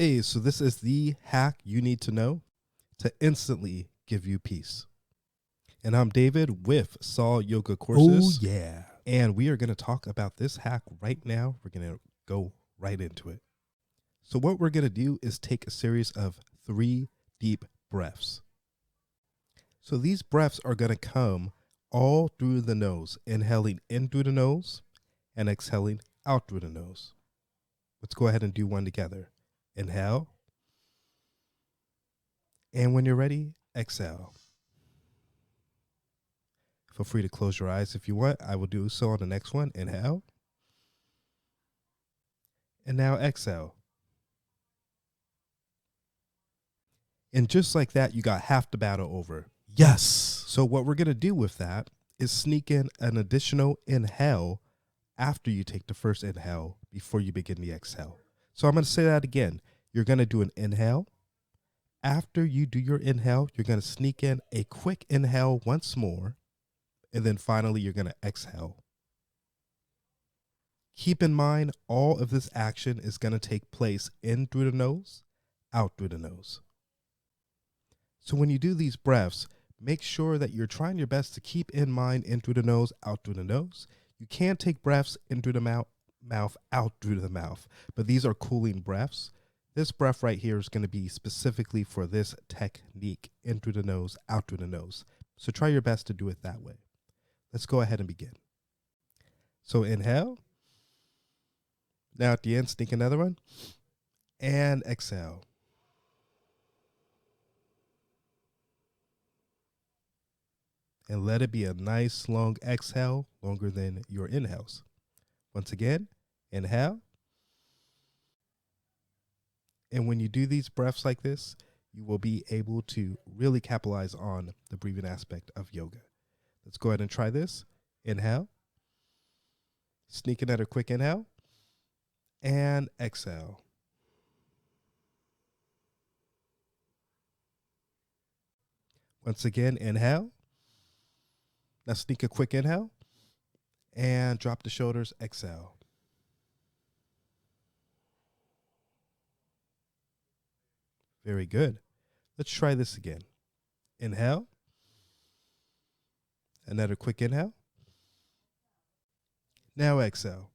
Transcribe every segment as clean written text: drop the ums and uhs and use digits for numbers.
Hey, so this is the hack you need to know to instantly give you peace. And I'm David with Saul Yoga Courses. yeah. And we are going to talk about this hack right now. We're going to go right into it. So, what we're going to do is take a series of 3 deep breaths. So, these breaths are going to come all through the nose, inhaling in through the nose and exhaling out through the nose. Let's go ahead and do one together. Inhale. And when you're ready, exhale. Feel free to close your eyes if you want. I will do so on the next one. Inhale. And now exhale. And just like that, you got half the battle over. Yes. So what we're going to do with that is sneak in an additional inhale after you take the first inhale before you begin the exhale. So I'm going to say that again. You're going to do an inhale. After you do your inhale, you're going to sneak in a quick inhale once more. And then finally, you're going to exhale. Keep in mind, all of this action is going to take place in through the nose, out through the nose. So when you do these breaths, make sure that you're trying your best to keep in mind in through the nose, out through the nose. You can take breaths in through the mouth, out through the mouth, but these are cooling breaths. This breath right here is going to be specifically for this technique, in through the nose, out through the nose. So try your best to do it that way. Let's go ahead and begin. So inhale. Now at the end, sneak another one. And exhale. And let it be a nice long exhale, longer than your inhales. Once again, inhale. And when you do these breaths like this, you will be able to really capitalize on the breathing aspect of yoga. Let's go ahead and try this. Inhale. Sneak another quick inhale. And exhale. Once again, inhale. Now sneak a quick inhale. And drop the shoulders, exhale. Very good. Let's try this again. Inhale. Another quick inhale. Now exhale.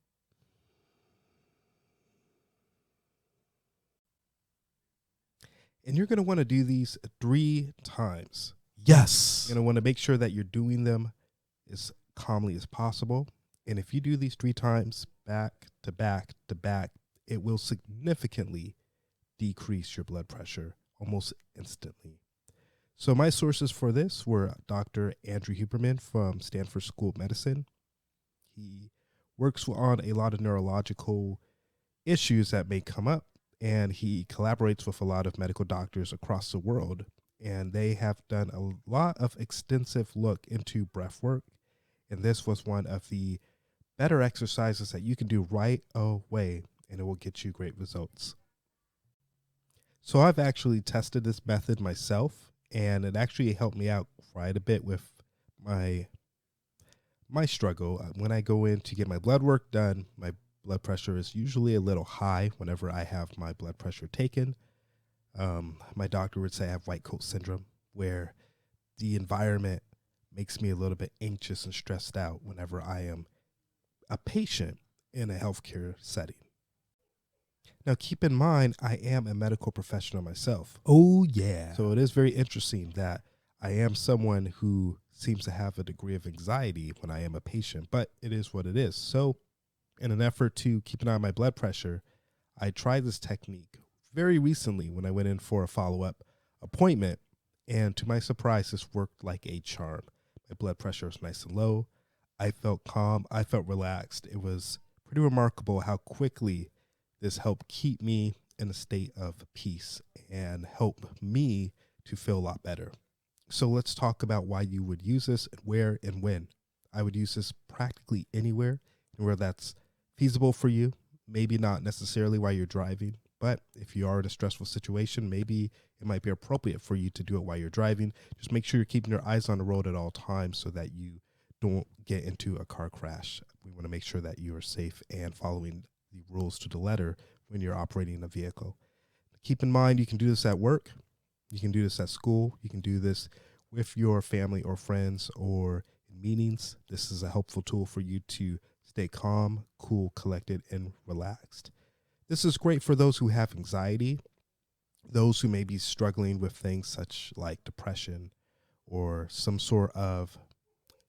And you're going to want to do these 3 times. Yes. You're going to want to make sure that you're doing them as calmly as possible. And if you do these 3 times back to back to back, it will significantly decrease your blood pressure almost instantly. So my sources for this were Dr. Andrew Huberman from Stanford School of Medicine. He works on a lot of neurological issues that may come up, and he collaborates with a lot of medical doctors across the world. And they have done a lot of extensive look into breath work. And this was one of the better exercises that you can do right away, and it will get you great results. So I've actually tested this method myself, and it actually helped me out quite a bit with my struggle. When I go in to get my blood work done, my blood pressure is usually a little high whenever I have my blood pressure taken. My doctor would say I have white coat syndrome, where the environment makes me a little bit anxious and stressed out whenever I am a patient in a healthcare setting. Now, keep in mind, I am a medical professional myself. Oh, yeah. So it is very interesting that I am someone who seems to have a degree of anxiety when I am a patient, but it is what it is. So in an effort to keep an eye on my blood pressure, I tried this technique very recently when I went in for a follow-up appointment. And to my surprise, this worked like a charm. My blood pressure was nice and low. I felt calm. I felt relaxed. It was pretty remarkable how quickly this helped keep me in a state of peace and help me to feel a lot better. So let's talk about why you would use this, where and when. I would use this practically anywhere where that's feasible for you. Maybe not necessarily while you're driving, but if you are in a stressful situation, maybe it might be appropriate for you to do it while you're driving. Just make sure you're keeping your eyes on the road at all times so that you don't get into a car crash. We want to make sure that you are safe and following the rules to the letter when you're operating a vehicle. Keep in mind, you can do this at work. You can do this at school. You can do this with your family or friends or in meetings. This is a helpful tool for you to stay calm, cool, collected, and relaxed. This is great for those who have anxiety, those who may be struggling with things such like depression or some sort of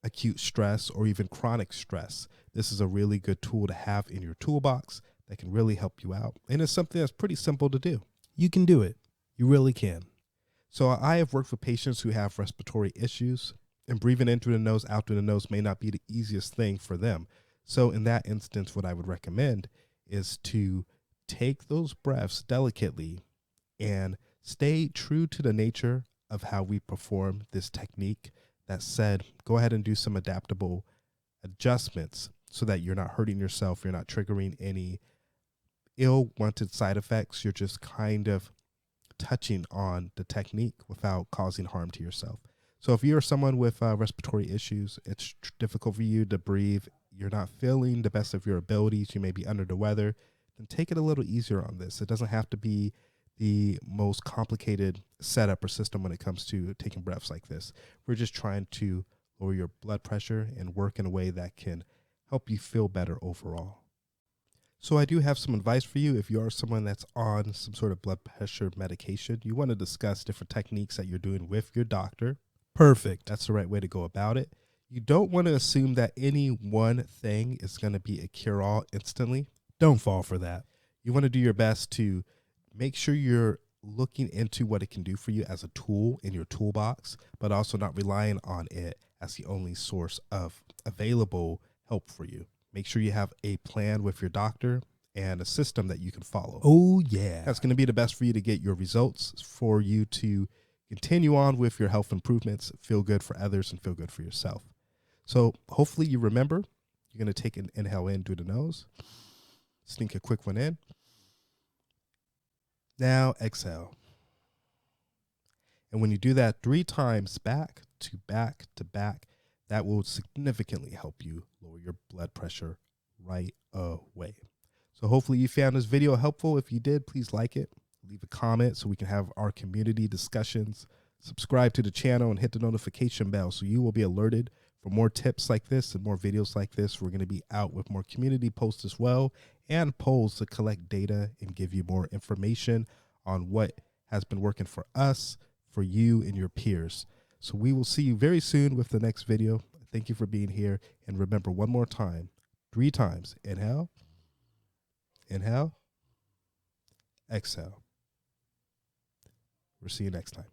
acute stress or even chronic stress. This is a really good tool to have in your toolbox that can really help you out. And it's something that's pretty simple to do. You can do it. You really can. So I have worked with patients who have respiratory issues, and breathing in through the nose, out through the nose may not be the easiest thing for them. So in that instance, what I would recommend is to take those breaths delicately and stay true to the nature of how we perform this technique. That said, go ahead and do some adaptable adjustments so that you're not hurting yourself, you're not triggering any ill-wanted side effects. You're just kind of touching on the technique without causing harm to yourself. So if you're someone with respiratory issues, it's difficult for you to breathe, you're not feeling the best of your abilities, you may be under the weather, then take it a little easier on this. It doesn't have to be the most complicated setup or system when it comes to taking breaths like this. We're just trying to lower your blood pressure and work in a way that can help you feel better overall. So I do have some advice for you. If you are someone that's on some sort of blood pressure medication, you want to discuss different techniques that you're doing with your doctor. Perfect. That's the right way to go about it. You don't want to assume that any one thing is going to be a cure-all instantly. Don't fall for that. You want to do your best to make sure you're looking into what it can do for you as a tool in your toolbox, but also not relying on it as the only source of available help for you. Make sure you have a plan with your doctor and a system that you can follow. Oh, yeah. That's going to be the best for you to get your results, for you to continue on with your health improvements, feel good for others, and feel good for yourself. So hopefully you remember, you're going to take an inhale in through the nose, sneak a quick one in. Now exhale. And when you do that 3 times back to back to back, that will significantly help you lower your blood pressure right away. So hopefully you found this video helpful. If you did, please like it, leave a comment so we can have our community discussions. Subscribe to the channel and hit the notification bell so you will be alerted for more tips like this and more videos like this. We're going to be out with more community posts as well and polls to collect data and give you more information on what has been working for us, for you, and your peers. So we will see you very soon with the next video. Thank you for being here. And remember, one more time, 3 times. Inhale, inhale, exhale. We'll see you next time.